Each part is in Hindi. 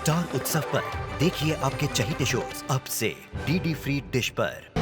स्टार उत्सव पर देखिए आपके चहीते शोज अब से डीडी फ्री डिश पर।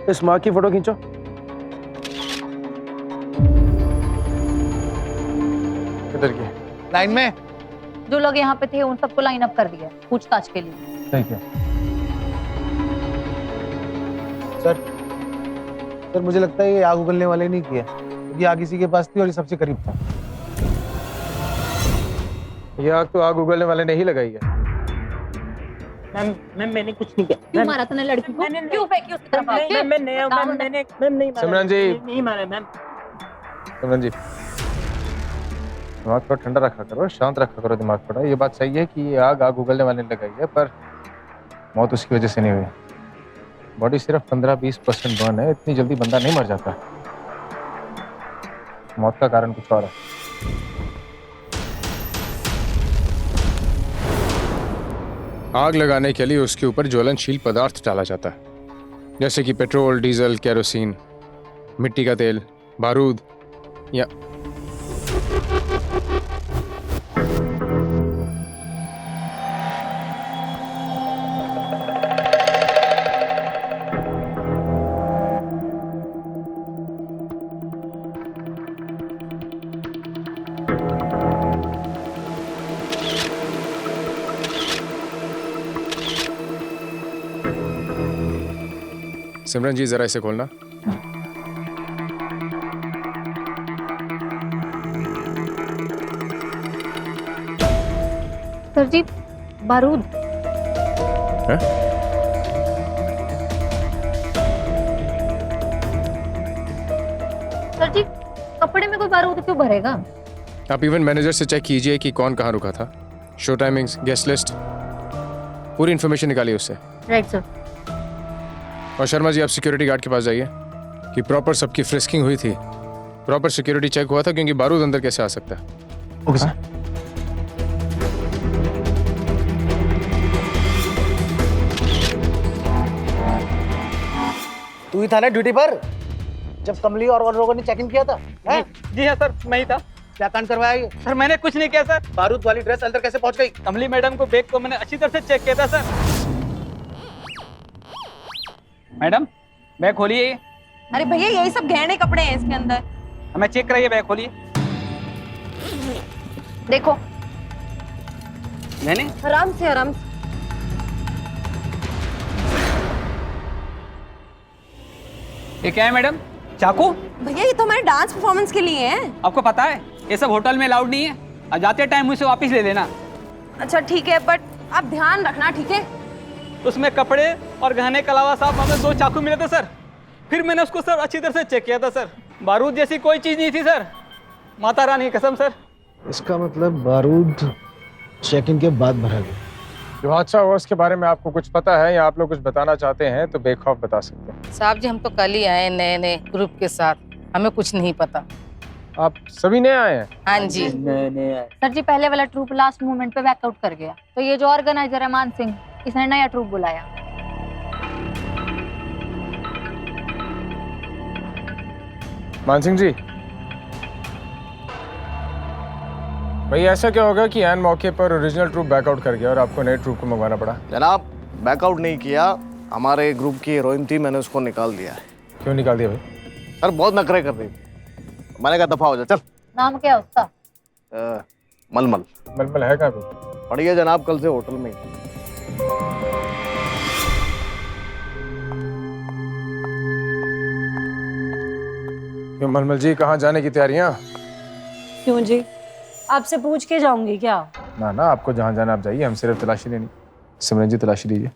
इस माँ की फोटो खींचो। किधर की? लाइन में जो लोग यहाँ पे थे उन सबको लाइन अप कर दिया पूछताछ के लिए। ठीक है सर मुझे लगता है ये आग उगलने वाले नहीं किया, क्योंकि आग इसी के पास थी और ये सबसे करीब था। ये आग तो आग उगलने वाले ने ही लगाई है। मैम मैंने कुछ नहीं किया। क्यों मारा तूने लड़की को? क्यों फेंकी उसकी तरफ? मैंने सिमरन जी। नहीं मारा मैम। सिमरन जी, दिमाग थोड़ा ठंडा रखा करो, शांत रखा करो दिमाग थोड़ा। ये बात सही है कि ये आग उगलने वाले ने लगाई है, पर मौत उसकी वजह से नहीं हुई। बॉडी सिर्फ 15-20% बर्न है, इतनी जल्दी बंदा नहीं मर जाता। मौत का कारण कुछ और है। आग लगाने के लिए उसके ऊपर ज्वलनशील पदार्थ डाला जाता है, जैसे कि पेट्रोल, डीजल, केरोसिन, मिट्टी का तेल, बारूद या सिमरन जी जरा इसे खोलना। सर जी बारूद। है? सर जी कपड़े में कोई बारूद क्यों भरेगा? आप इवेंट मैनेजर से चेक कीजिए कि कौन कहाँ रुका था, शो टाइमिंग्स, गेस्ट लिस्ट, पूरी इन्फॉर्मेशन निकालिए उससे। Right sir. और शर्मा जी आप सिक्योरिटी गार्ड के पास जाइए कि प्रॉपर सबकी फ्रिस्किंग हुई थी, प्रॉपर सिक्योरिटी चेक हुआ था, क्योंकि बारूद अंदर कैसे आ सकता है। Okay sir. तू ही था ना ड्यूटी पर जब कमली और लोगों ने चेक इन किया था? जी हाँ सर, मैं ही था। क्या कांड करवाया ये? सर मैंने कुछ नहीं किया सर। बारूद वाली ड्रेस अंदर कैसे पहुंच गई? कमली मैडम को बैग को मैंने अच्छी तरह से चेक किया था सर। मैडम बैग खोलिए। अरे भैया यही सब गहने कपड़े हैं इसके अंदर। हमें चेक कराइए, बैग खोलिए। देखो मैंने आराम से आराम से। ये क्या है मैडम? चाकू? भैया ये तो हमारे डांस परफॉर्मेंस के लिए है। आपको पता है ये सब होटल में अलाउड नहीं है, और जाते टाइम मुझसे वापस ले लेना। अच्छा ठीक है, बट आप ध्यान रखना, ठीक है? उसमें कपड़े और गहने के अलावा साहब हमें 2 चाकू मिले थे सर। फिर मैंने उसको सर अच्छी तरह से चेक किया था सर, बारूद जैसी कोई चीज़ नहीं थी सर, माता रानी की कसम सर। इसका मतलब बारूद चेकिंग के बाद भरा गया। जो हादसा हुआ उसके बारे में आपको कुछ पता है या आप लोग कुछ बताना चाहते हैं तो बेखौफ बता सकते हैं। साहब जी हम तो कल ही आए नए नए ग्रुप के साथ, हमें कुछ नहीं पता। आप सभी नए आए हैं? हाँ जी। सर जी पहले वाला ट्रूप लास्ट मोमेंट पे बैकआउट कर गया, तो ये जो ऑर्गेनाइजर है मान सिंह, इसने नया ट्रूप बुलाया। मान सिंह जी, भाई ऐसा क्या होगा कि एन मौके पर ओरिजिनल ट्रूप बैकआउट कर गया और आपको नए ट्रूप को मंगवाना पड़ा? जनाब, बैकआउट नहीं किया, हमारे ग्रुप की हीरोइन थी, मैंने उसको निकाल दिया है। क्यों निकाल दिया भाई? सर बहुत नखरे कर रही थी, मैंने कहा दफा हो जा, चल। नाम क्या है उसका? मलमल। मलमल है कहाँ पे? पड़ी है जनाब, कल से होटल में ही। क्यों मलमल जी, कहाँ जाने की तैयारियां? क्यों जी, आपसे पूछ के जाऊंगी क्या? ना ना, आपको जहाँ जाना आप जाइए, हम सिर्फ तलाशी लेनी। सिमरन जी तलाशी लीजिए।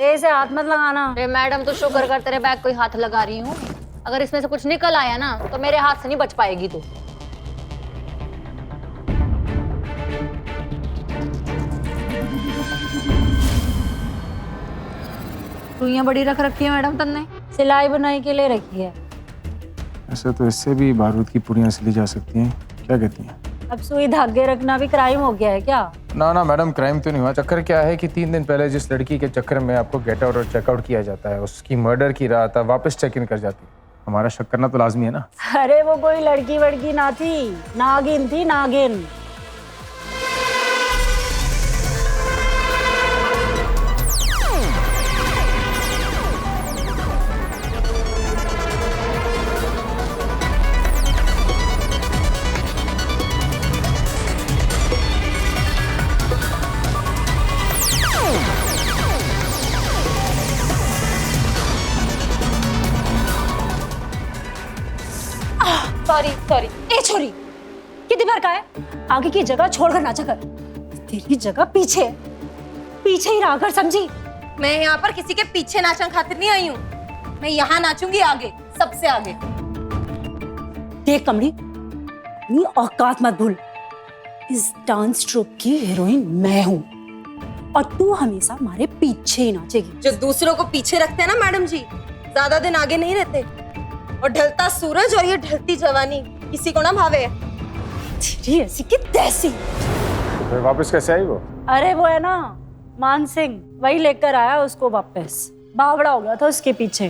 ऐसे हाथ मत लगाना। अरे मैडम तो शुक्र कर तेरे बैग कोई हाथ लगा रही हूँ, अगर इसमें से कुछ निकल आया ना तो मेरे हाथ से नहीं बच पाएगी तू। सुइयां बड़ी रख रखी है मैडम तन्ने? सिलाई बुनाई के लिए रखी है। ऐसे तो इससे भी बारूद की पुड़ियाँ सिली जा सकती हैं, क्या कहती हैं? अब सुई धागे रखना भी क्राइम हो गया है क्या? ना ना मैडम, क्राइम तो नहीं हुआ। चक्कर क्या है कि 3 दिन पहले जिस लड़की के चक्कर में आपको गेट आउट और चेकआउट किया जाता है, उसकी मर्डर की रात आप वापस चेक इन कर जाती। हमारा शक करना तो लाजमी है ना। अरे वो कोई लड़की वड़की ना थी, नागिन थी, नागिन। Sorry sorry. ए छोरी, कितनी बार कहा है आगे की जगह छोड़कर नाचा कर। तेरी जगह पीछे, पीछे ही रहा कर, समझी? मैं यहाँ पर किसी के पीछे नाचने खातिर नहीं आई हूँ, मैं यहाँ नाचूंगी आगे, सबसे आगे। देख कमली, अपनी औकात मत भूल। इस डांस ट्रूप की हीरोइन मैं हूँ और तू हमेशा हमारे पीछे ही नाचेगी। जो दूसरों को पीछे रखते हैं ना मैडम जी, ज्यादा दिन आगे नहीं रहते। और ढलता सूरज और ये ढलती जवानी किसी को ना भावे। तेरी ऐसी की तैसी। तो फिर वापस कैसे आई वो? अरे वो है ना मान सिंह, वही लेकर आया उसको वापस। बावड़ा हो गया था उसके पीछे।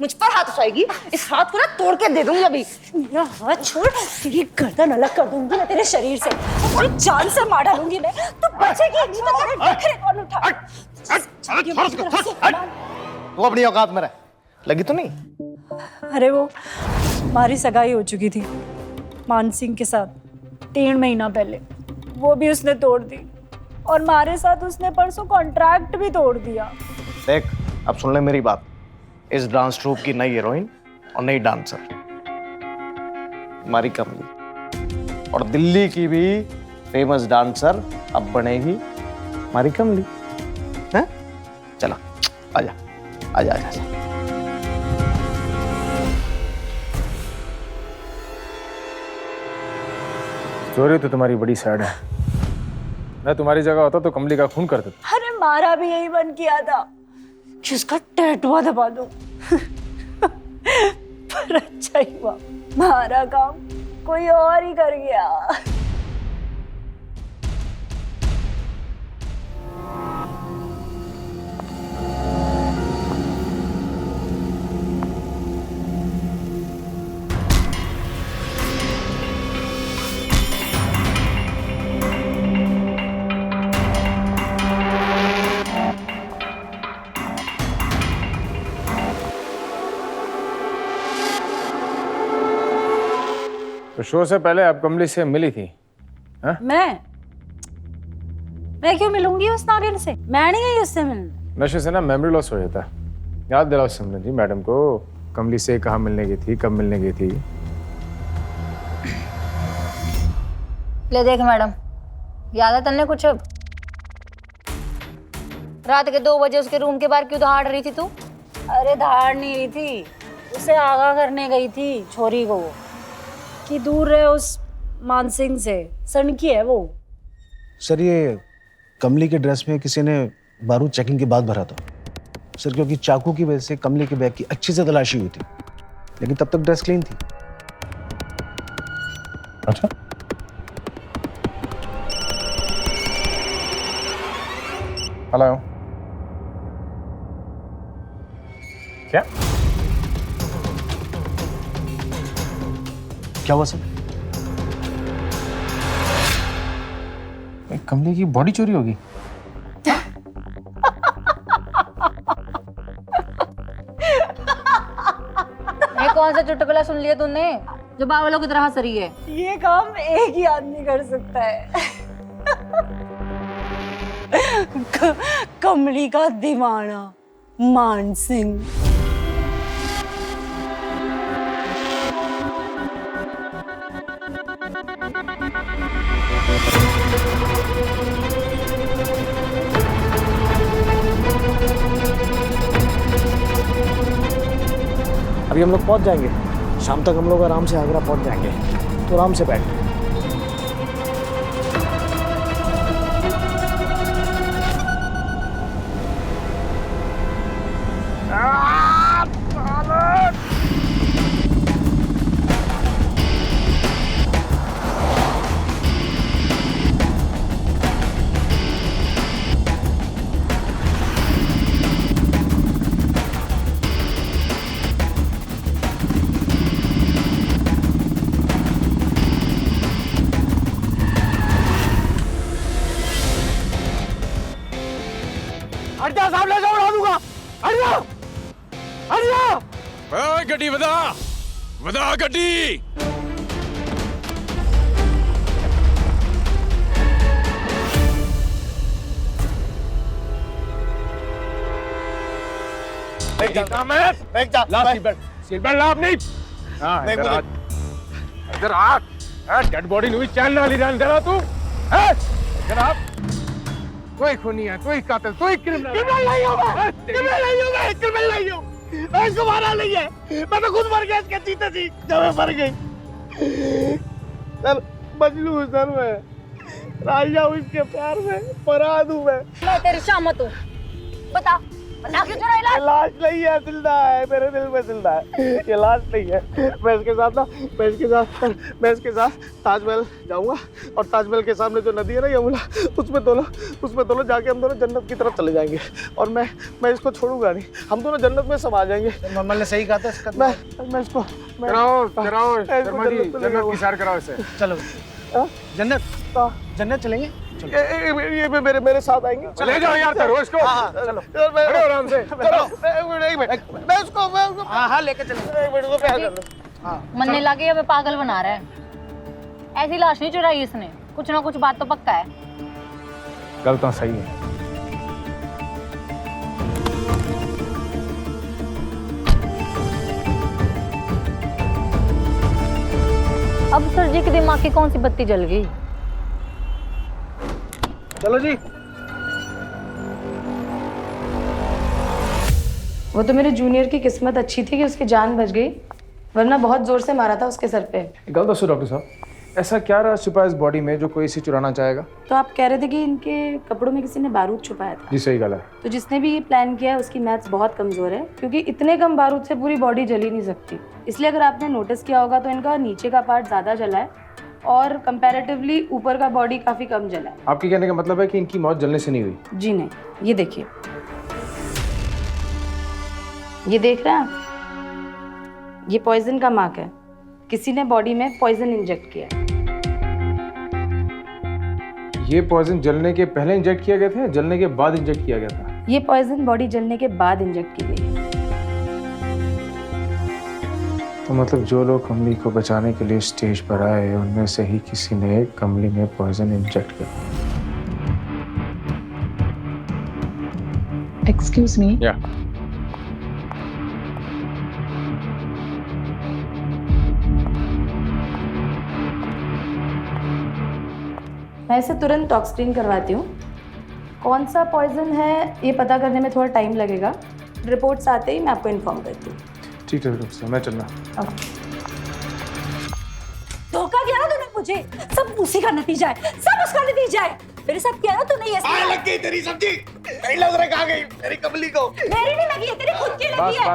मुझ पर हाथ उठाएगी, इस हाथ को ना तोड़ के दे दूंगी अभी। मेरा हाथ छोड़, तेरी गर्दन अलग कर दूंगी मैं तेरे शरीर से, तेरी जान से मार डालूंगी मैं। तू बचेगी नहीं तो तेरे नखरे कौन उठा। तू अपनी औकात में रह, लगी तो नहीं? अरे वो हमारी सगाई हो चुकी थी मान सिंह के साथ 3 महीना पहले, वो भी उसने तोड़ दी और हमारे साथ उसने परसों कॉन्ट्रैक्ट भी तोड़ दिया। देख, अब सुन ले मेरी बात। इस डांस ट्रूप की नई हीरोइन और नई डांसर हमारी कमली, और दिल्ली की भी फेमस डांसर अब बनेगी हमारी कमली। हैं? चला, आजा आजा आजा, आजा। स्टोरी तो तुम्हारी बड़ी सैड है। मैं तुम्हारी जगह होता तो कमली का खून कर देता। अरे मारा भी यही मन किया था कि उसका टैटुआ दबा दूं। पर अच्छा ही हुआ, मारा काम कोई और ही कर गया। तो शो से पहले आप कमली से मिली थी? हा? मैं क्यों मिलूंगी उस नागिन से? मैं नहीं गई उससे मिलने। नशे से ना मेमोरी लॉस हो जाता है। याद दिलाओ सिमरन जी मैडम को, कमली से कहाँ मिलने गई थी, कब मिलने गई थी? ले देख मैडम, याद है तन्ने कुछ? रात के 2 बजे उसके रूम के बाहर क्यों दहाड़ रही थी तू? अरे दहाड़ नहीं रही थी, उसे आगाह करने गई थी छोरी को कि दूर रहे उस मान सिंह से। सनकी है वो। सर ये कमली के ड्रेस में किसी ने बारूद चेकिंग के बाद भरा था सर, क्योंकि चाकू की वजह से कमली के बैग की अच्छी से तलाशी हुई थी, लेकिन तब तक ड्रेस क्लीन थी। अच्छा, हेलो, क्या क्या हुआ सर? एक कमली की बॉडी चोरी होगी? ये कौन सा चुटकुला सुन लिया तूने जो बावलों की तरह हंस रही है? ये काम एक ही आदमी कर सकता है। कमली का दीवाना मान सिंह। अभी हम लोग पहुंच जाएंगे, शाम तक हम लोग आराम से आगरा पहुंच जाएंगे, तो आराम से बैठ। गड्डी वधा वधा गड्डी। इधर आ, डेड बॉडी नुई चैन ना ली जान दे रहा तू। जनाब, तू ही खूनी है, तू ही कातिल, तू ही क्रिमिनल नहीं होगा, क्रिमिनल नहीं होगा, क्रिमिनल नहीं हो। मैं इसको मारा नहीं है, मैं तो खुद मर गया इसके जीते जी जब मैं मर गई। सर मजनू हूँ सर, मैं राजा हूँ इसके प्यार में, फराद हूँ मैं तेरी शामत हूँ। बता बता क्यों चुराई लाश? लाश नहीं है, जिंदा है, मेरे दिल में जिंदा है, ये लाश नहीं है। मैं इसके साथ ना, मैं इसके साथ ताजमहल जाऊंगा और ताजमहल के सामने जो नदी है ना यमुना, उसमें दोनों जाके हम दोनों जन्नत की तरफ चले जाएंगे और मैं इसको छोड़ूंगा नहीं, हम दोनों जन्नत में समा जाएंगे। नॉर्मल ने सही कहा था। मैं इसको कराओ शर्मा जी, जन्नत की सैर कराओ इसे। चलो जन्नत चलेंगे। ये मेरे साथ आएंगे। चले जाओ यार, करो इसको। चलो खड़े आराम से। चलो मैं उसको हाँ लेके चलेंगे। एक मिनट को प्यार कर लो। मनने लगे हमें पागल बना रहा है। ऐसी लाश नहीं चुराई इसने, कुछ ना कुछ बात तो पक्का है। गल तो सही है। अब सर जी के दिमाग की कौन सी बत्ती जल गई? चलो जी। वो तो मेरे जूनियर की किस्मत अच्छी थी कि उसकी जान बच गई, वरना बहुत जोर से मारा था उसके सर पे। गल दसो डॉक्टर साहब, ऐसा क्या रहा छुपा इस बॉडी में जो कोई इसे चुराना चाहेगा? तो आप कह रहे थे कि इनके कपड़ों में किसी ने बारूद छुपाया था। जी सही गल है। तो जिसने भी ये प्लान किया है उसकी मैथ्स बहुत कमजोर है, क्योंकि इतने कम बारूद से पूरी बॉडी जल ही नहीं सकती। इसलिए अगर आपने नोटिस किया होगा तो इनका नीचे का पार्ट ज्यादा जला है और कंपैरेटिवली ऊपर का बॉडी काफी कम जला है। आपके कहने का मतलब है कि इनकी मौत जलने से नहीं हुई? जी नहीं, ये देखिए, ये देख रहे हैं आप, ये पॉइजन का मार्क है। किसी ने बॉडी में पॉइजन इंजेक्ट किया है। ये पॉइजन जलने के पहले इंजेक्ट किया गया था, जलने के बाद इंजेक्ट किया गया था? ये पॉइजन बॉडी जलने के बाद इंजेक्ट की गई है। तो मतलब जो लोग कमली को बचाने के लिए स्टेज पर आए उनमें से ही किसी ने कमली में पॉइजन इंजेक्ट किया। Excuse me. या मैं इसे तुरंत टॉक्स स्क्रीन करवाती हूँ। कौन सा पॉइजन है ये पता करने में थोड़ा टाइम लगेगा। रिपोर्ट्स आते ही मैं आपको इन्फॉर्म करती हूँ। ठीक है डॉक्टर साहब, मैं चलना। धोखा दिया ना तूने मुझे, सब उसी का नतीजा है, सब उसका नतीजा है। मेरे साथ किया ना तूने ये सब। लग गई तेरी सब्जी, नहीं लग रहा कहाँ गई मेरी कमली को। मेरी नहीं लगी है, तेरी खुद की लगी है।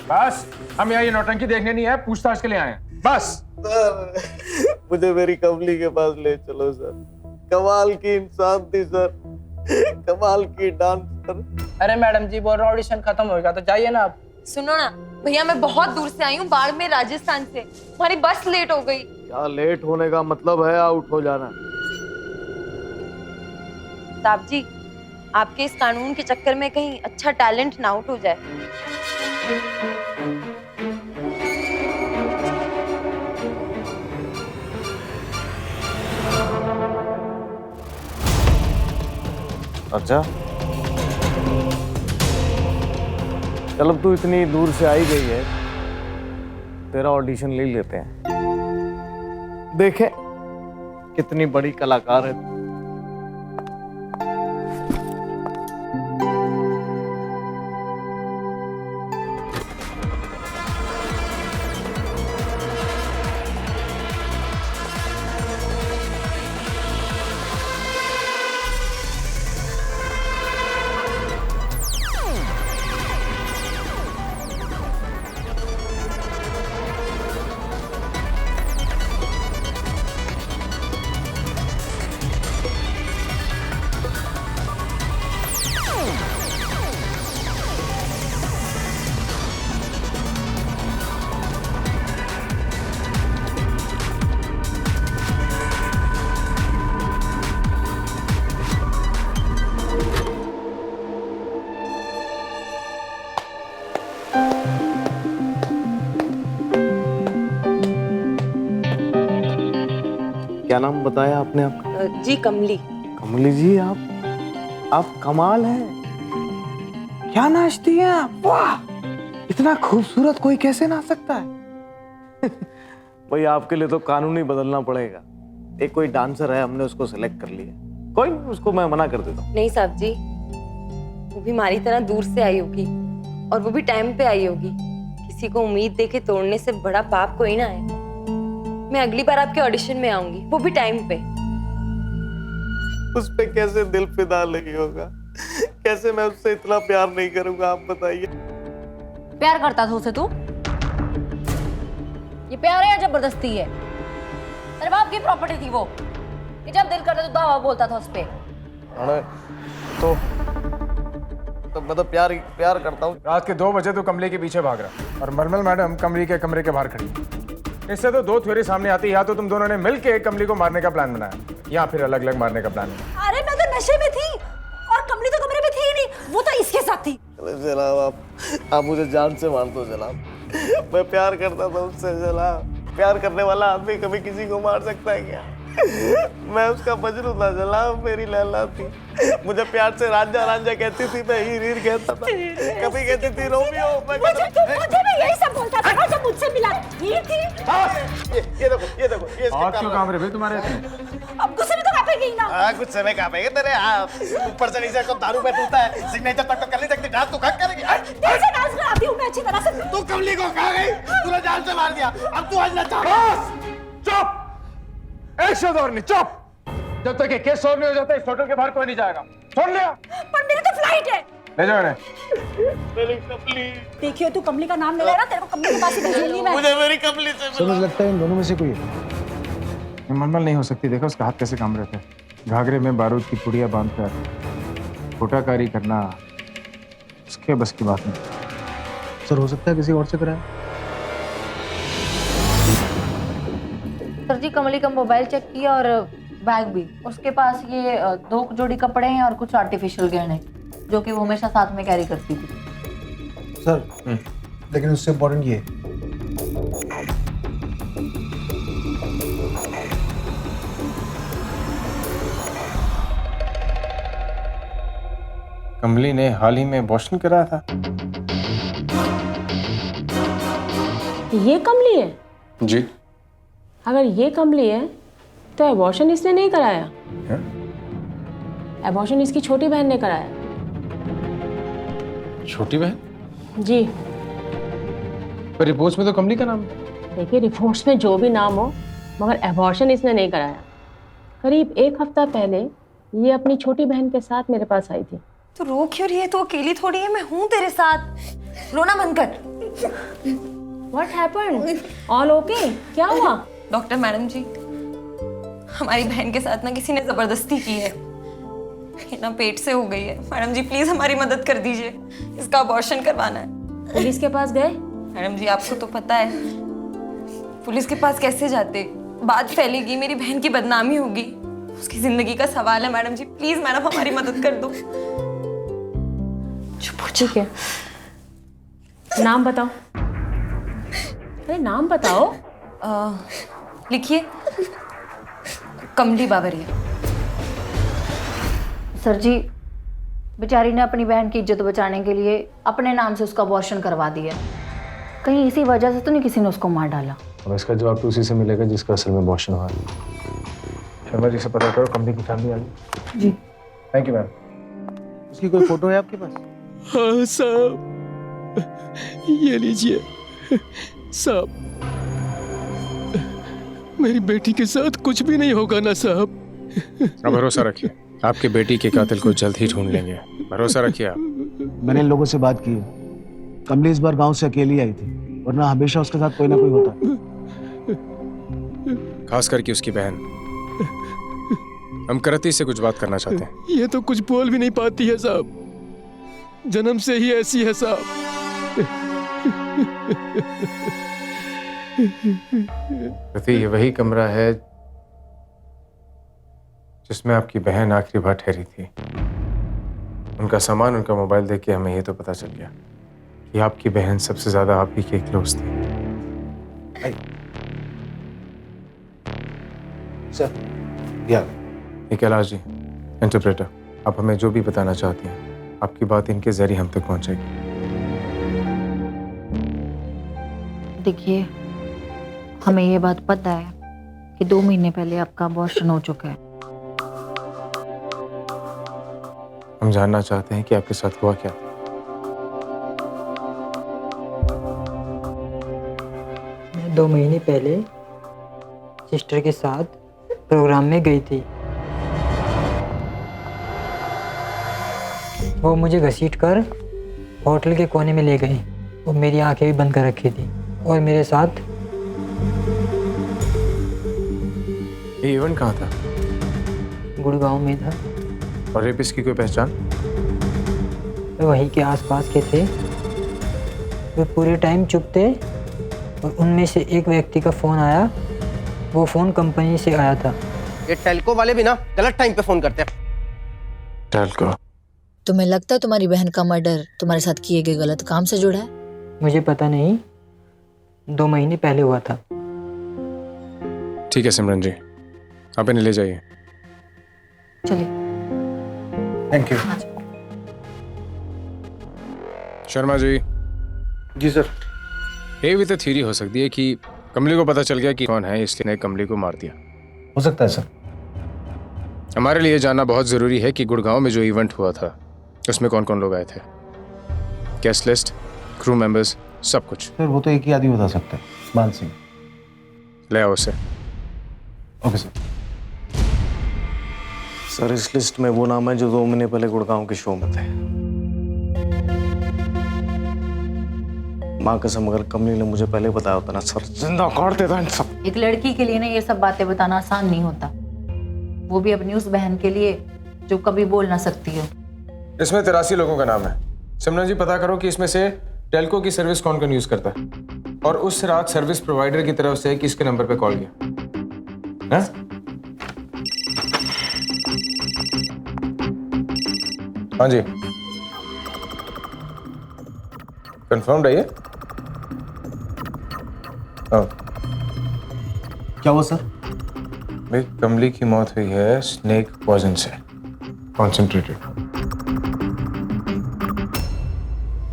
बस हम यहाँ ये नौटंकी देखने नहीं आए, पूछताछ के लिए आए हैं। बस। सर मुझे मेरी कमली के पास ले चलो सर, कमाल की इंसान थी सर, कमाल की डांसर। अरे मैडम जी बोल रहा ऑडिशन खत्म हो गया तो जाइए ना आप। सुनो ना भैया, मैं बहुत दूर से आई हूँ, बाड़मेर राजस्थान से। हमारी बस लेट हो गई। क्या लेट होने का मतलब है आउट हो जाना? साहब जी, आपके इस कानून के चक्कर में कहीं अच्छा टैलेंट ना आउट हो जाए। अच्छा चल, अब तू इतनी दूर से आई गई है, तेरा ऑडिशन ले लेते हैं, देखें कितनी बड़ी कलाकार है। क्या नाम बताया आपने आपका? जी कमली। कमली जी, आप कमाल हैं। क्या नाचती हैं आप, वाह! इतना खूबसूरत कोई कैसे नाच सकता है? भाई आपके लिए तो कानून ही बदलना पड़ेगा। एक कोई डांसर है, हमने उसको सिलेक्ट कर लिया, कोई नहीं, उसको मैं मना कर देता हूँ। नहीं साहब जी, वो भी हमारी तरह दूर से आई होगी, और वो भी टाइम पे आई होगी। किसी को उम्मीद देके तोड़ने से बड़ा पाप कोई ना है। मैं अगली बार आपके ऑडिशन में आऊंगी, वो भी टाइम पे। उस पे कैसे दिल फिदा नहीं होगा, कैसे मैं उससे इतना प्यार नहीं करूंगा, आप बताइए। प्यार करता था उसे तू? ये प्यार है या जबरदस्ती है? तेरे बाप की प्रॉपर्टी थी वो, कि जब दिल करता तो दावा बोलता था उस पे। अरे तो मैं तो प्यार करता हूँ। रात के 2 बजे तो कमली के पीछे भाग रहा, और मरमल मैडम कमली के कमरे के बाहर खड़ी। इससे तो 2 थ्योरी सामने आती है, या तो तुम दोनों ने मिलके कमली को मारने का प्लान बनाया, या फिर अलग अलग मारने का प्लान बनाया। अरे मैं तो नशे में थी और कमली तो कमरे में थी ही नहीं, वो तो इसके साथ थी। चलो जनाब, आप मुझे जान से मार दो जनाब। मैं प्यार करता था उससे जनाब। प्यार करने वाला आदमी कभी किसी को मार सकता है क्या? मैं उसका मजनू था जनाब, मेरी लैला थी। मुझे प्यार से रांझा रांझा कहती थी, मैं हीर हीर कहता था। कभी कहती थी रोमियो। मुझे भी यही सब बोलता था जब मुझसे मिला। हीर थी। ये देखो ये आग क्यों कांप रहे भाई तुम्हारे इतने? अब गुस्से में तो कांपेगी ना। गुस्से में कांपेंगे तेरे ऊपर से नीचे को दारू में टूटा है, सिग्नेचर तक तो कर नहीं सकती, डांस तो खक करेगी। कैसे डांस कराती हूँ मैं अच्छी तरह से? तू कमली को खा गई, तूने जान से मार दिया, अब तू आज नचा। चुप, एक शब्द और नहीं, चुप। जब तक ये केस सॉल्व नहीं हो जाता, इस होटल के बाहर कोई नहीं जाएगा, सुन लिया? पर मेरी तो फ्लाइट है। ले जाओ इन्हें। मेरी कमली। देखिए तू कमली का नाम ले रहा, तेरे को कमली के पास ही भेजूंगी मैं। मुझे मेरी कमली से सर मुझे लगता है इन दोनों में से कोई है। ये मलमल नहीं हो सकती, देखो उसका हाथ कैसे काम रहे थे। घाघरे में बारूद की पुड़िया बांधकर खोटाकारी करना उसके बस की बात नहीं। सर हो सकता है किसी और से कराया। सर जी, कमली का मोबाइल चेक किया और बैग भी। उसके पास ये 2 जोड़ी कपड़े हैं और कुछ आर्टिफिशियल गहने, जो कि वो हमेशा साथ में कैरी करती थी। सर लेकिन उससे इम्पोर्टेंट ये है, कमली ने हाल ही में अबॉर्शन कराया था। ये कमली है? जी। अगर ये कमली है तो अबॉर्शन इसने नहीं कराया। अबॉर्शन इसकी छोटी बहन ने कराया। छोटी बहन? जी। पर रिपोर्ट्स में तो कमली का नाम है। देखिए रिपोर्ट्स में जो भी नाम हो, मगर अबॉर्शन इसने नहीं कराया। करीब 1 हफ्ता पहले ये अपनी छोटी बहन के साथ मेरे पास आई थी। तो रो क्यों रही है? तो अकेली थोड़ी है, मैं हूँ तेरे साथ। रोना बंद कर। What happened? All okay? क्या हुआ? डॉक्टर मैडम जी, हमारी बहन के साथ ना किसी ने जबरदस्ती की है। ये ना पेट से हो गई है। मैडम जी प्लीज हमारी मदद कर दीजिए, इसका अबॉर्शन करवाना है। पुलिस के पास गए? मैडम जी आपको तो पता है, पुलिस के पास कैसे जाते, बात फैलेगी, मेरी बहन की बदनामी होगी, उसकी जिंदगी का सवाल है। मैडम जी प्लीज मैडम हमारी मदद कर दो। ठीक है, नाम बताओ। अरे नाम बताओ। लिखिए, कमली बाबरिया। सर जी, बेचारी ने अपनी बहन की इज्जत बचाने के लिए अपने नाम से उसका अबॉर्शन करवा दिया। कहीं इसी वजह से तो नहीं किसी ने उसको मार डाला? अब इसका जवाब तो उसी से मिलेगा जिसका असल में अबॉर्शन हुआ। शर्मा जी से पता करो कमली की फैमिली आ गई। जी थैंक यू मैम। उसकी कोई फोटो है आपके पास? हाँ साहब, ये लीजिए साहब। मेरी बेटी के साथ कुछ भी नहीं होगा ना साहब? आप भरोसा रखिए, आपकी बेटी के कातिल को जल्द ही ढूंढ लेंगे। भरोसा रखिए आप। मैंने इन लोगों से बात की है। कमली इस बार गांव से अकेली आई थी, वरना हमेशा उसके साथ कोई ना कोई होता। खास करके उसकी बहन। हम करती से कुछ बात करना चाहते हैं। ये तो कुछ बोल भी नहीं पाती है साहब, जन्म से ही ऐसी है साहब। कृति, ये वही कमरा है जिसमें आपकी बहन आखिरी बार ठहरी थी। उनका सामान, उनका मोबाइल देख के हमें ये तो पता चल गया कि आपकी बहन सबसे ज्यादा आप ही की क्लोज थी। सर, या ये कैलाश जी, इंटरप्रेटर, आप हमें जो भी बताना चाहती हैं, आपकी बात इनके जरिए हम तक पहुंचेगी। देखिए, हमें ये बात पता है कि 2 महीने पहले आपका अबॉर्शन हो चुका है। हम जानना चाहते हैं कि आपके साथ हुआ क्या। मैं 2 महीने पहले सिस्टर के साथ प्रोग्राम में गई थी। वो मुझे घसीट कर होटल के कोने में ले गए। वो मेरी आंखें भी बंद कर रखी थी और मेरे साथ। ये इवेंट कहाँ था? गुड़गांव में था। और रेपिस्ट की कोई पहचान? वे वहीं के आसपास के थे। वे पूरे टाइम चुप थे और उनमें से एक व्यक्ति का फ़ोन आया। वो फ़ोन कंपनी से आया था। ये टेल्को वाले भी ना गलत टाइम पे फोन करते हैं। टेल्को? तुम्हें लगता है तुम्हारी बहन का मर्डर तुम्हारे साथ किए गए गलत काम से जुड़ा है? मुझे पता नहीं, 2 महीने पहले हुआ था। ठीक है सिमरन जी, आप इन्हें ले जाइए। चलिए। Thank you. शर्मा जी। जी सर। ये भी तो थ्योरी हो सकती है कि कमली को पता चल गया कि कौन है, इसलिए कमली को मार दिया। हो सकता है सर। हमारे लिए जानना बहुत जरूरी है कि गुड़गांव में जो इवेंट हुआ था उसमें कौन कौन लोग आए थे। गेस्ट लिस्ट, क्रू मेंबर्स, सब कुछ। सर वो तो एक ही आदमी बता सकता है, मान सिंह। ले आओ उसे। Okay sir. सर इस लिस्ट में वो नाम है जो 2 महीने पहले गुड़गांव के शो में थे। माँ कसम, अगर कमली ने मुझे पहले बताया होता ना सर, जिंदा काट देता इन सब। एक लड़की के लिए ना ये सब बातें बताना आसान नहीं होता, वो भी अपनी उस बहन के लिए जो कभी बोल ना सकती हो। इसमें 83 लोगों का नाम है। सिमरन जी पता करो कि इसमें से टेल्को की सर्विस कौन कौन यूज करता है और उस रात सर्विस प्रोवाइडर की तरफ से किसके नंबर पे कॉल किया। हाँ? हाँ जी, कंफर्म्ड है ये? क्या हुआ सर? भाई कमली की मौत हुई है स्नेक पॉइजन से, कॉन्सेंट्रेटेड।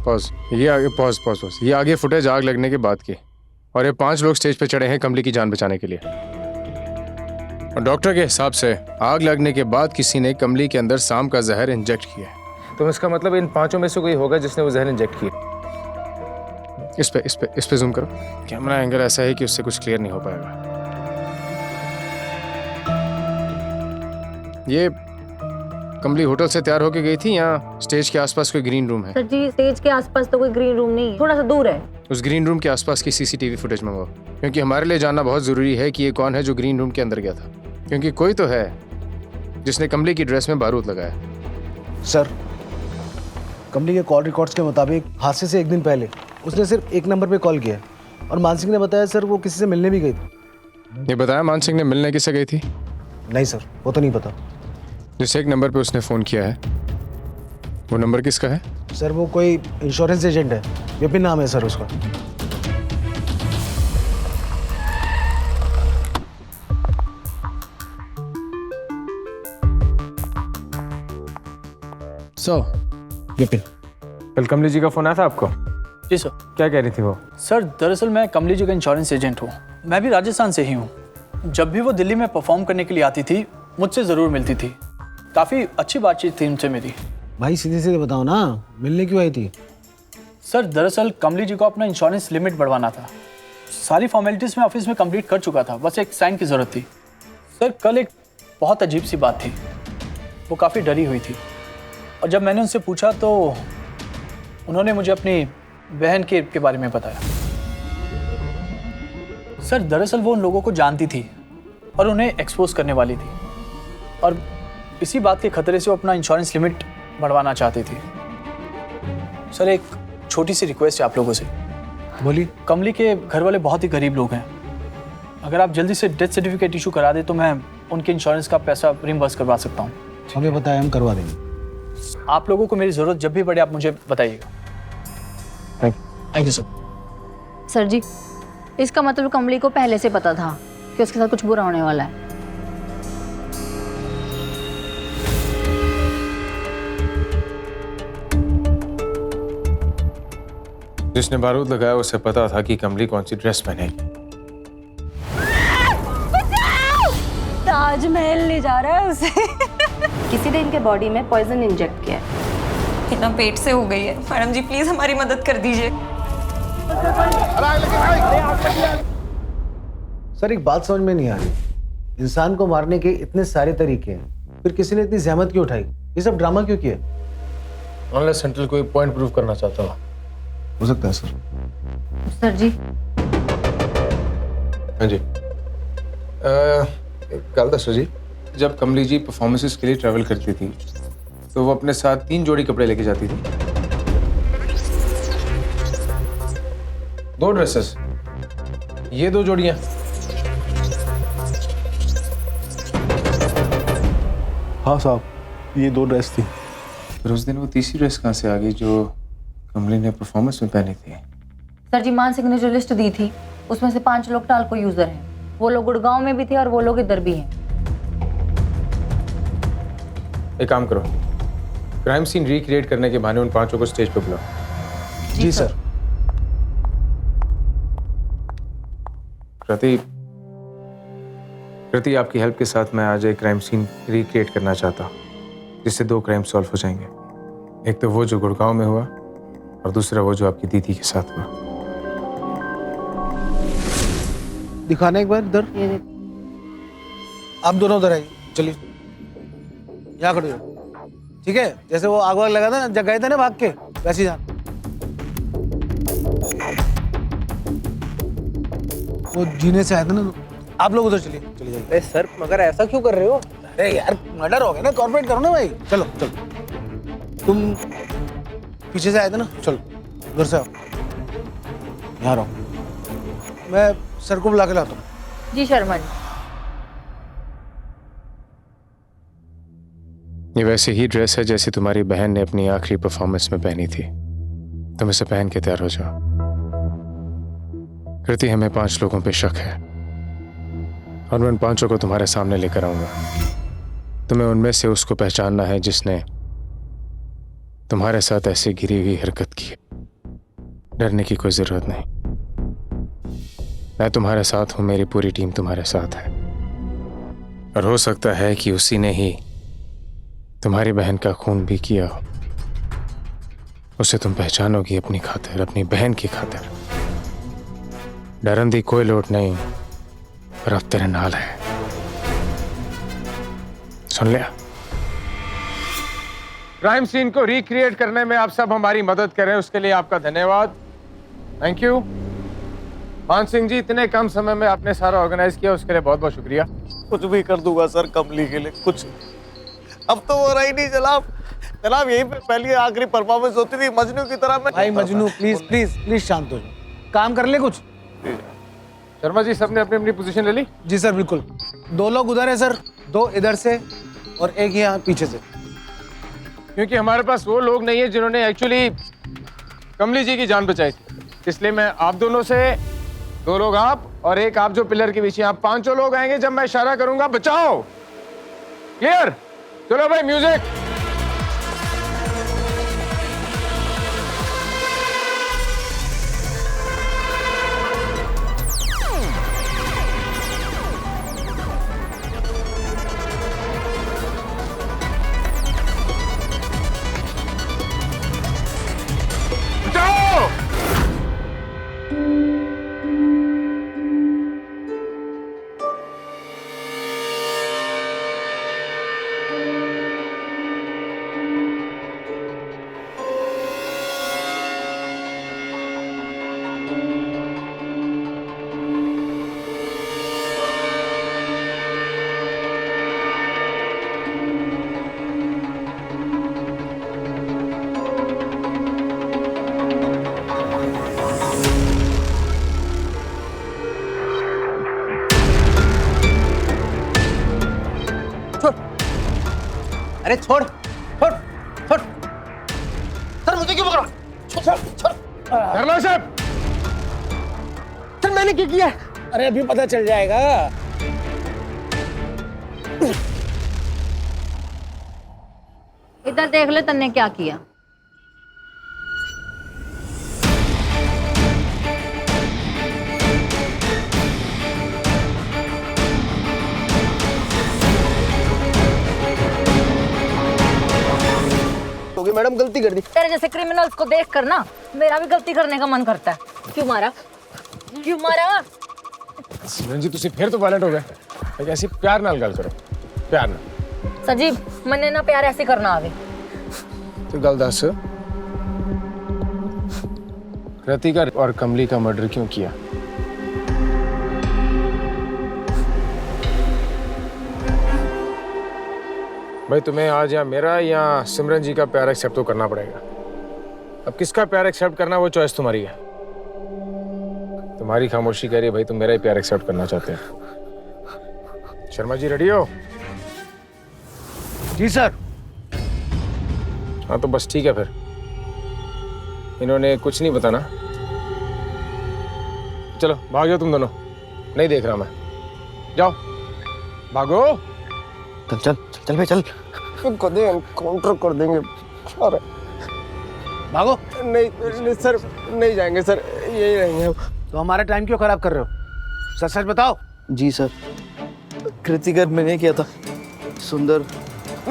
पॉज, ये आगे पॉज पॉज पॉज। ये आगे फुटेज आग लगने के बाद की, और ये 5 लोग स्टेज पे चढ़े हैं कमली की जान बचाने के लिए। और डॉक्टर के हिसाब से आग लगने के बाद किसी ने कमली के अंदर सांप का जहर इंजेक्ट किया है। तो इसका मतलब इन 5 में से कोई होगा जिसने वो जहर इंजेक्ट किया। इस पे जूम करो। कैमरा एंगल ऐसा है कि उससे कुछ क्लियर नहीं हो पाएगा। कमली होटल से तैयार होके गई थी, यहाँ स्टेज के आसपास कोई ग्रीन रूम है। सर जी स्टेज के आसपास तो कोई ग्रीन रूम नहीं है, थोड़ा सा दूर है। उस ग्रीन रूम के आसपास की सीसीटीवी फुटेज मंगवाओ, क्योंकि हमारे लिए जानना बहुत ज़रूरी है कि ये कौन है जो ग्रीन रूम के अंदर गया था, क्योंकि कोई तो है जिसने कमली की ड्रेस में बारूद लगाया। सर, कमली के कॉल रिकॉर्ड्स के मुताबिक हादसे से एक दिन पहले उसने सिर्फ एक नंबर पे कॉल किया और मान सिंह ने बताया सर वो किसी से मिलने भी गई थी। ये बताया मान सिंह ने मिलने किससे गई थी? नहीं सर, वो तो नहीं पता। जिस एक नंबर पे उसने फ़ोन किया है वो नंबर किसका है? सर वो कोई इंश्योरेंस एजेंट है, विपिन नाम है सर उसका। विपिन। कल कमली जी का फोन आया था आपको? जी सर। क्या कह रही थी वो? सर दरअसल मैं कमली जी का इंश्योरेंस एजेंट हूँ। मैं भी राजस्थान से ही हूँ। जब भी वो दिल्ली में परफॉर्म करने के लिए आती थी मुझसे ज़रूर मिलती थी। काफ़ी अच्छी बातचीत थी उनसे मेरी। भाई सीधे सीधे बताओ ना, मिलने क्यों आई थी? सर दरअसल कमली जी को अपना इंश्योरेंस लिमिट बढ़वाना था। सारी फॉर्मेलिटीज़ मैं ऑफिस में कंप्लीट कर चुका था, बस एक साइन की ज़रूरत थी। सर कल एक बहुत अजीब सी बात थी। वो काफ़ी डरी हुई थी और जब मैंने उनसे पूछा तो उन्होंने मुझे अपनी बहन के बारे में बताया। सर दरअसल वो उन लोगों को जानती थी और उन्हें एक्सपोज करने वाली थी और इसी बात के खतरे से वो अपना इंश्योरेंस लिमिट बढ़वाना चाहती थी। सर एक छोटी सी रिक्वेस्ट है आप लोगों से। बोलिए। कमली के घर वाले बहुत ही गरीब लोग हैं। अगर आप जल्दी से डेथ सर्टिफिकेट इशू करा दें तो मैं उनके इंश्योरेंस का पैसा रिम्बर्स करवा सकता हूँ। हमें बताया, हम करवा देंगे। आप लोगों को मेरी ज़रूरत जब भी पड़े आप मुझे बताइएगा। Thank you sir. सर जी इसका मतलब कमली को पहले से पता था कि उसके साथ कुछ बुरा होने वाला है। जिसने बारूद लगाया उसे पता था कि कमली कौन सी ड्रेस पहनेगी। ताजमहल ले जा रहा है उसे। किसी ने इनके बॉडी में पॉइजन इंजेक्ट किया है। इतना पेट से हो गई है। मैडम जी प्लीज हमारी मदद कर दीजिए। सर एक बात समझ में नहीं आ रही, इंसान को मारने के इतने सारे तरीके हैं, फिर किसी ने इतनी जहमत क्यों उठाई? ये सब ड्रामा क्यों किया? अनलेस सेंट्रल कोई पॉइंट प्रूव करना चाहता हो सकता है सर। सर जी। हाँ जी। कल था सर जी, जब कमली जी परफॉर्मेंसेस के लिए ट्रैवल करती थी तो वो अपने साथ 3 जोड़ी कपड़े लेके जाती थी। 2 ड्रेसेस, ये 2 जोड़ियां। हाँ साहब, ये 2 ड्रेस थी। फिर उस दिन वो तीसरी ड्रेस कहाँ से आ गई जो कमली ने परफॉर्मेंस में पहनी थी? सर जी मान सिंह ने जो लिस्ट दी थी उसमें से 5 लोग टालको यूजर हैं। वो लोग गुड़गांव में भी थे और वो लोग इधर भी हैं। एक काम करो, क्राइम सीन रिक्रिएट करने के बहाने उन 5 को स्टेज पे बुलाओ। जी सर। कृति आपकी हेल्प के साथ मैं आज एक क्राइम सीन रिक्रिएट करना चाहता हूँ जिससे 2 क्राइम सॉल्व हो जाएंगे। एक तो वो जो गुड़गांव में हुआ और दूसरा वो जो आपकी दीदी के साथ हुआ। दिखाना एक बार इधर। आप दोनों उधर आइए, चलिए यहाँ खड़े हो। ठीक है, जैसे वो आग वाग लगा था ना, जब गए थे ना भाग के, वैसे ही जाना। वो जीने से आए थे ना, आप लोग उधर चलिए। चलिए अरे सर मगर ऐसा क्यों कर रहे हो? अरे यार मर्डर हो गया ना, कॉर्पोरेट करो ना भाई। चलो चलो, तुम पीछे से आए थे ना, चलो उधर से आओ, यहाँ रहो। मैं सर को बुला के लाता हूँ। जी शर्मा जी। ये वैसे ही ड्रेस है जैसी तुम्हारी बहन ने अपनी आखिरी परफॉर्मेंस में पहनी थी। तुम इसे पहन के तैयार हो जाओ। कृति, हमें 5 लोगों पे शक है और मैं उन 5 को तुम्हारे सामने लेकर आऊंगा। तुम्हें उनमें से उसको पहचानना है जिसने तुम्हारे साथ ऐसी गिरी हुई हरकत की। डरने की कोई जरूरत नहीं, मैं तुम्हारे साथ हूं, मेरी पूरी टीम तुम्हारे साथ है और हो सकता है कि उसी ने ही तुम्हारी बहन का खून भी किया हो। उसे तुम पहचानोगी अपनी खातिर, अपनी बहन की खातिर। डरन दी कोई लोट नहीं, पर अब तेरे नाल है। सुन लिया? क्राइम सीन को रिक्रिएट करने में आप सब हमारी मदद करें, उसके लिए आपका धन्यवाद। Thank you. मान सिंह जी, इतने कम समय में आपने सारा ऑर्गेनाइज किया, उसके लिए बहुत बहुत शुक्रिया। कुछ भी कर दूंगा सर कमली के लिए, कुछ। अब तो वो रहा ही नहीं जनाब। जनाब यही पे पहली आखिरी परफॉर्मेंस होती थी मजनू की तरह। मैं भाई मजनू प्लीज प्लीज प्लीज शांत हो जाओ, काम कर ले कुछ। शर्मा जी, सबने अपनी अपनी पोजीशन ले ली? जी सर बिल्कुल। 2 लोग उधर है सर, 2 इधर से और 1 यहाँ पीछे से। क्योंकि हमारे पास वो लोग नहीं है जिन्होंने एक्चुअली कमली जी की जान बचाई थी, इसलिए मैं आप दोनों से 2 लोग आप और 1 आप जो पिलर के पीछे, आप 5 लोग आएंगे। जब मैं इशारा करूंगा बचाओ। क्लियर? चलो भाई म्यूजिक। अरे छोड़ छोड़ छोड़ सर, मुझे क्यों पकड़ा? छोड़ छोड़। धरना साहब, सर मैंने क्या किया? अरे अभी पता चल जाएगा। इधर देख ले तन्ने क्या किया। मैडम गलती कर दी। तेरे जैसे क्रिमिनल्स को देख कर ना मेरा भी गलती करने का मन करता है। क्यों मारा? क्यों मारा? सिमरन जी, तुसी फिर तो वायलेंट हो गए। ऐसी प्यार नाल गल करो, प्यार नाल। सजीव, मन्ने ना प्यार ऐसे करना आवे। तो गल दस, कृतिका और कमली का मर्डर क्यों किया? भाई तुम्हें आज या मेरा या सिमरन जी का प्यार एक्सेप्ट तो करना पड़ेगा। अब किसका प्यार एक्सेप्ट करना वो चॉइस तुम्हारी है। तुम्हारी खामोशी कह रही है भाई तुम मेरा ही प्यार एक्सेप्ट करना चाहते हैं। शर्मा जी रेडी हो? जी सर। हाँ तो बस ठीक है, फिर इन्होंने कुछ नहीं बताना। चलो भाग जाओ तुम दोनों, नहीं देख रहा मैं। जाओ भागो। चल चल चल भाई चल। काउंटर कर देंगे। अरे भागो। नहीं, नहीं सर, नहीं जाएंगे सर, यही रहेंगे। तो हमारा टाइम क्यों खराब कर रहे हो? सच सच बताओ। जी सर, कृतिका मैंने किया था। सुंदर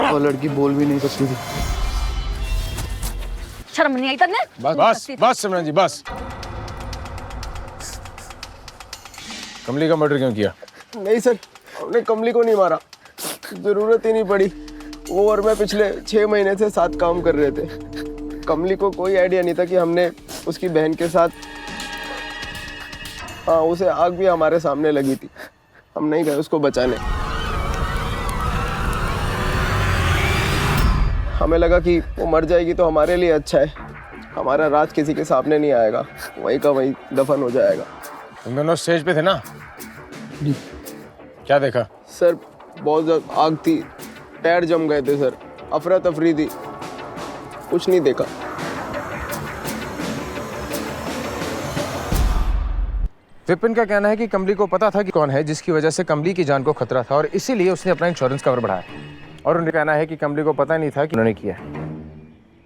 और लड़की बोल भी नहीं सकती थी। शर्म नहीं आई तन्ने? बस बस बस सिमरन जी बस। कमली का मर्डर क्यों किया? नहीं सर, हमने कमली को नहीं मारा, जरूरत ही नहीं पड़ी। वो और मैं पिछले 6 महीने से साथ काम कर रहे थे। कमली को कोई आइडिया नहीं था कि हमने उसकी बहन के साथ, हाँ उसे आग भी हमारे सामने लगी थी। हम नहीं गए उसको बचाने। हमें लगा कि वो मर जाएगी तो हमारे लिए अच्छा है, हमारा राज किसी के सामने नहीं आएगा, वहीं का वहीं दफन हो जाएगा। तुम दोनों स्टेज पे थे ना? क्या देखा? सर बहुत ज्यादा आग थी, टायर जम गए थे सर, अफरा तफरी थी, कुछ नहीं देखा। विपिन का कहना है कि कमली को पता था कि कौन है, जिसकी वजह से कमली की जान को खतरा था और इसीलिए उसने अपना इंश्योरेंस कवर बढ़ाया। और उनका कहना है कि कमली को पता नहीं था कि उन्होंने किया।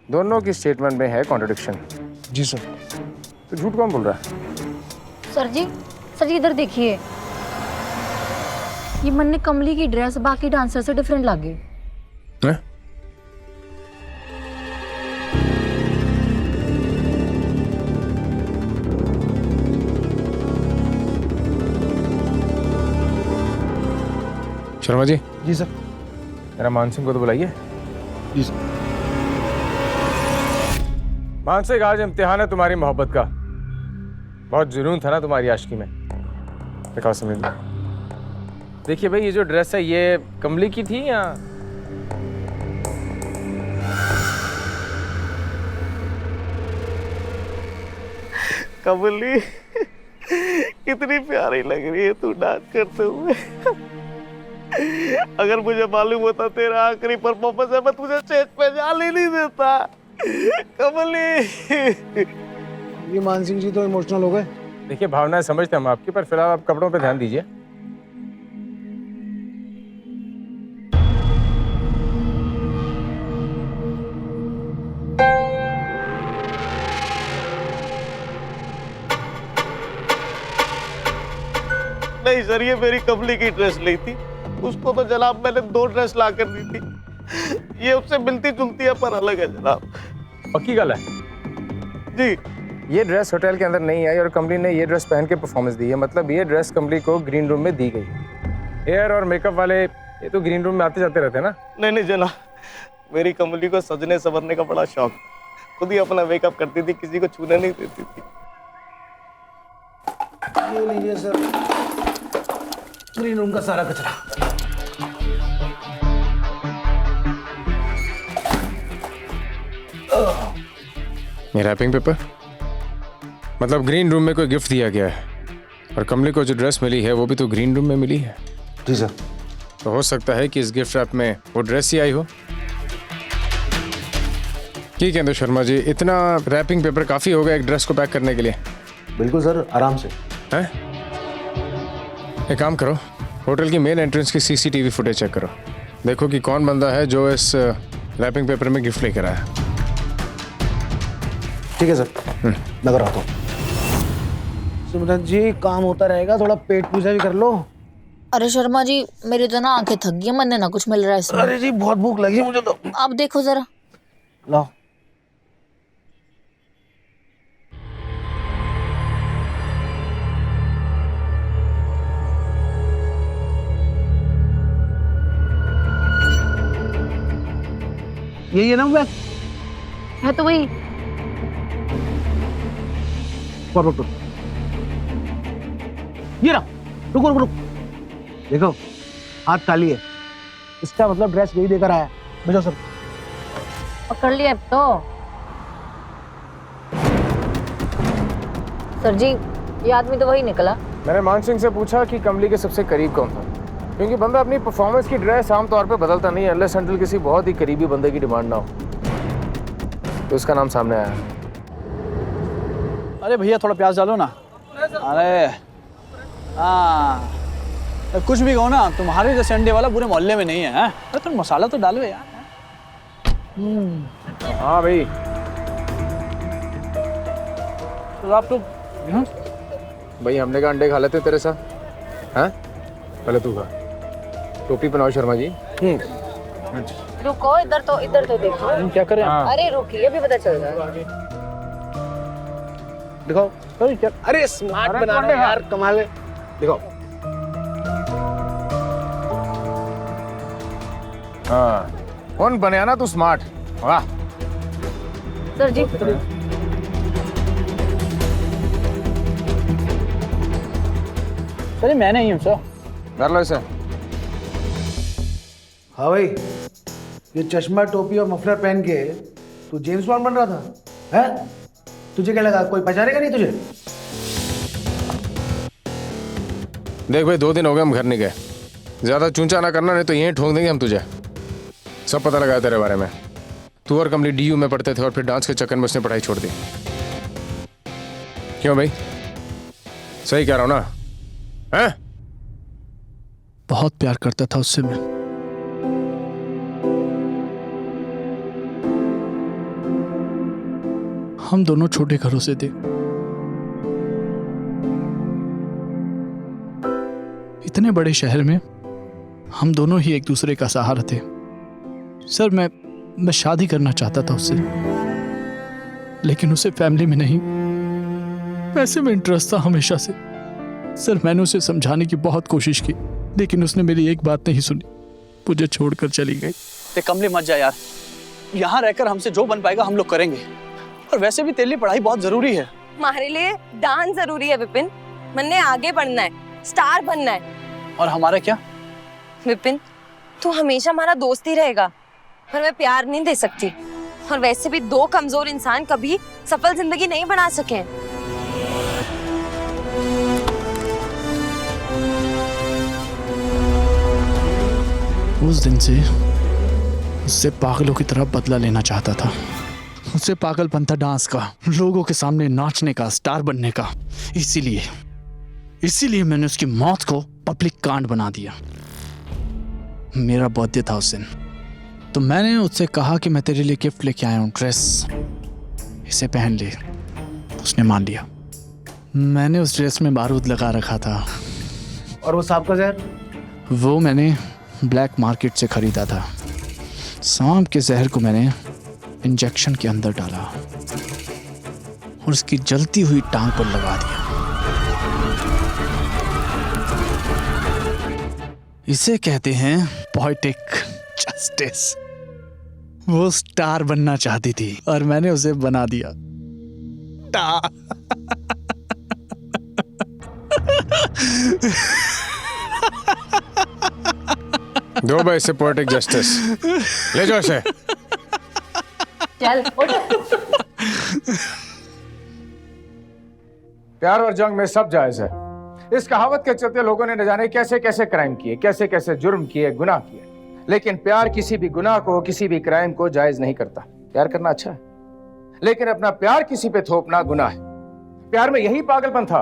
दोनों की स्टेटमेंट में है कॉन्ट्रडिक्शन। जी सर। तो झूठ कौन बोल रहा है? सर जी इधर देखिए, ये मन ने कमली की ड्रेस बाकी डांसर से डिफरेंट लगी। शर्मा जी। जी सर। मेरा मान सिंह को तो बुलाइए। जी सर। मानसिक, आज इम्तिहान है तुम्हारी मोहब्बत का। बहुत जुनून था ना तुम्हारी आशिकी में। दिखाओ समझ लो। देखिए भाई, ये जो ड्रेस है ये कमली की थी या कमली कितनी प्यारी लग रही है तू डांस करते हुए। अगर मुझे मालूम होता तेरा आखिरी परफॉर्मेंस है मैं तुझे स्टेज पे जाने नहीं देता। कमली। ये मानसिंह जी तो इमोशनल हो गए। देखिए, भावनाएं समझते हम आपकी, पर फिलहाल आप कपड़ों पे ध्यान दीजिए। नहीं सर, ये मेरी कमली की ड्रेस नहीं थी। उसको तो जनाब मैंने 2 ड्रेस ला कर दी थी। ये उससे मिलती जुलती है पर अलग है जनाब। पक्की गल है जी। ये ड्रेस होटल के अंदर नहीं आई और कमली ने ये ड्रेस पहन के परफॉर्मेंस दी है। मतलब ये ड्रेस कमली को ग्रीन रूम में दी गई। हेयर और मेकअप वाले ये तो ग्रीन रूम में आते जाते रहते हैं ना। नहीं नहीं जनाब, मेरी कमली को सजने संवरने का बड़ा शौक। खुद ही अपना मेकअप करती थी, किसी को छूने नहीं देती थी। ये लीजिए सर, ग्रीन रूम का सारा कचरा। ये रैपिंग पेपर, मतलब ग्रीन रूम में कोई गिफ्ट दिया गया है और कमली को जो ड्रेस मिली है वो भी तो ग्रीन रूम में मिली है। जी सर। तो हो सकता है कि इस गिफ्ट रैप में वो ड्रेस ही आई हो। ठीक है तो शर्मा जी, इतना रैपिंग पेपर काफ़ी होगा एक ड्रेस को पैक करने के लिए। बिल्कुल सर, आराम से। हैं? एक काम करो, होटल की मेन एंट्रेंस की सीसीटीवी फुटेज चेक करो। देखो कि कौन बंदा है जो इस रैपिंग पेपर में गिफ्ट लेकर आया। ठीक है सर, मैं कर रहा हूँ। सिमरन जी, काम होता रहेगा, थोड़ा पेट पूजा भी कर लो। अरे शर्मा जी, मेरी तो ना आंखें थक गई, मन ना कुछ मिल रहा है इसमें। अरे जी, बहुत भूख लगी मुझे तो। आप देखो जरा। लाओ। यही है ना बैग? है तो वही। रुको, ये रहा। रुको रुको रुको, देखो हाथ खाली है। इसका मतलब ड्रेस यही देकर आया। बजाओ सर। पकड़ लिया अब तो। सर जी, ये आदमी तो वही निकला। मैंने मानसिंह से पूछा कि कमली के सबसे करीब कौन था, क्योंकि बंदा अपनी परफॉर्मेंस की ड्रेस आमतौर पे बदलता नहीं है अनलेस अनटिल किसी बहुत ही करीबी बंदे की डिमांड ना हो। तो उसका नाम सामने आया। अरे भैया थोड़ा प्याज डालो ना। अरे हाँ, कुछ भी कहो ना, तुम्हारे जैसे अंडे वाला पूरे मोहल्ले में नहीं है। अरे तुम मसाला तो डालो यार। हाँ भाई। तो आप तो भाई हमने कहा अंडे खा लेते तेरे साथ। हैं? पहले तू खा। टोपी बनाओ शर्मा जी। रुको, इधर तो देखो। क्या करें? अरे रुकिए, अभी पता चल जाएगा। दिखाओ। अरे स्मार्ट बना रहे यार, कमाल है। दिखाओ। हाँ, कौन बने ना तू स्मार्ट। वाह सर जी। अरे मैं नहीं हूँ सर। कर लो इसे। हाँ भाई, ये चश्मा टोपी और मफलर पहन के तू जेम्स बॉन्ड बन रहा था, हैं? तुझे क्या लगा कोई पहचानेगा नहीं तुझे? देख भाई, 2 दिन हो गए हम घर नहीं गए। ज्यादा चूंचा ना करना, नहीं तो यहीं ठोक देंगे हम तुझे। सब पता लगा तेरे बारे में। तू और कमली DU में पढ़ते थे और फिर डांस के चक्कर में उसने पढ़ाई छोड़ दी। क्यों भाई, सही कह रहा हूं ना? हैं? बहुत प्यार करता था उससे मैं। हम दोनों छोटे घरों से थे। इतने बड़े शहर में हम दोनों ही एक दूसरे का सहारा थे। सर मैं शादी करना चाहता था उससे, लेकिन उसे फैमिली में नहीं, पैसे में इंटरेस्ट था हमेशा से। सर मैंने उसे समझाने की बहुत कोशिश की, लेकिन उसने मेरी एक बात नहीं सुनी, मुझे छोड़कर चली गई। ते कमली मत जा यार, यहाँ रहकर हमसे जो बन पाएगा हम लोग करेंगे। और वैसे भी तेरे लिए पढ़ाई बहुत जरूरी है। हमारे लिए डांस जरूरी है विपिन। मैंने आगे बढ़ना है, स्टार बनना है। और हमारा क्या? विपिन, तू हमेशा हमारा दोस्त ही रहेगा, पर मैं प्यार नहीं दे सकती। और वैसे भी दो कमजोर इंसान कभी सफल जिंदगी नहीं बना सके। उस दिन से उससे पागलों की तरह बदला लेना चाहता था। उससे पागलपन था डांस का, लोगों के सामने नाचने का, स्टार बनने का। इसीलिए मैंने उसकी मौत को पब्लिक कांड बना दिया। मेरा बर्थडे था उस दिन, तो मैंने उससे कहा कि मैं तेरे लिए गिफ्ट लेके आया हूँ, ड्रेस, इसे पहन ले। उसने मान लिया। मैंने उस ड्रेस में बारूद लगा रखा था। और वो सांप का जहर? वो मैंने ब्लैक मार्केट से खरीदा था। सांप के जहर को मैंने इंजेक्शन के अंदर डाला और उसकी जलती हुई टांग पर लगा दिया। इसे कहते हैं पोएटिक जस्टिस। वो स्टार बनना चाहती थी और मैंने उसे बना दिया। दो भाई से पोएटिक जस्टिस, ले जाओ इसे। चल उठ। प्यार और जंग में सब जायज है। इस कहावत के चलते लोगों ने न जाने कैसे कैसे क्राइम किए, कैसे कैसे जुर्म किए, गुनाह किए, लेकिन प्यार किसी भी गुनाह को, किसी भी क्राइम को जायज नहीं करता। प्यार करना अच्छा है, लेकिन अपना प्यार किसी पे थोपना गुनाह है। प्यार में यही पागलपन था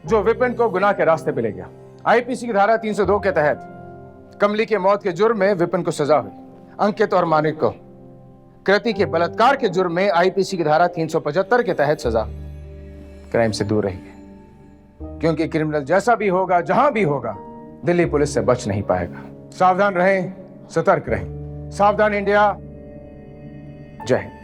जो विपिन को गुनाह के रास्ते पे ले गया। आईपीसी की धारा 302 के तहत कमली के मौत के जुर्म में विपिन को सजा हुई। अंकित और मानिक को कृति के बलात्कार के जुर्म में आईपीसी की धारा 375 के तहत सजा। क्राइम से दूर रहिए, क्योंकि क्रिमिनल जैसा भी होगा, जहां भी होगा, दिल्ली पुलिस से बच नहीं पाएगा। सावधान रहें, सतर्क रहें। सावधान इंडिया। जय हिंद।